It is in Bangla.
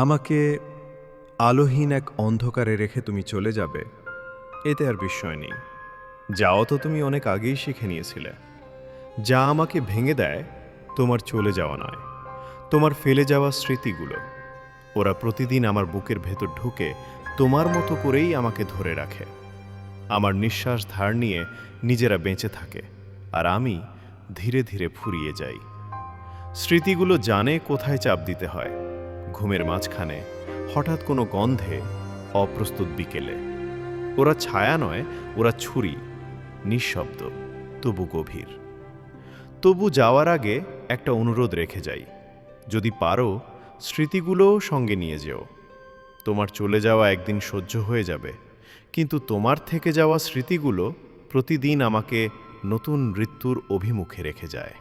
আমাকে আলোহীন এক অন্ধকারে রেখে তুমি চলে যাবে, এতে আর বিস্ময় নেই। যাও তো তুমি অনেক আগেই শিখে নিয়েছিলে। যা আমাকে ভেঙে দেয় তোমার চলে যাওয়া নয়, তোমার ফেলে যাওয়া স্মৃতিগুলো। ওরা প্রতিদিন আমার বুকের ভেতর ঢুকে তোমার মতো করেই আমাকে ধরে রাখে। আমার নিঃশ্বাস ধার নিয়ে নিজেরা বেঁচে থাকে, আর আমি ধীরে ধীরে ফুরিয়ে যাই। স্মৃতিগুলো জানে কোথায় চাপ দিতে হয়, ঘুমের মাঝখানে, হঠাৎ কোনো গন্ধে, অপ্রস্তুত বিকেলে। ওরা ছায়া নয়, ওরা ছুরি, নিঃশব্দ তবু গভীর। তবু যাওয়ার আগে একটা অনুরোধ রেখে যাই, যদি পারো স্মৃতিগুলোও সঙ্গে নিয়ে যেও। তোমার চলে যাওয়া একদিন সহ্য হয়ে যাবে, কিন্তু তোমার থেকে যাওয়া স্মৃতিগুলো প্রতিদিন আমাকে নতুন মৃত্যুর অভিমুখে রেখে যায়।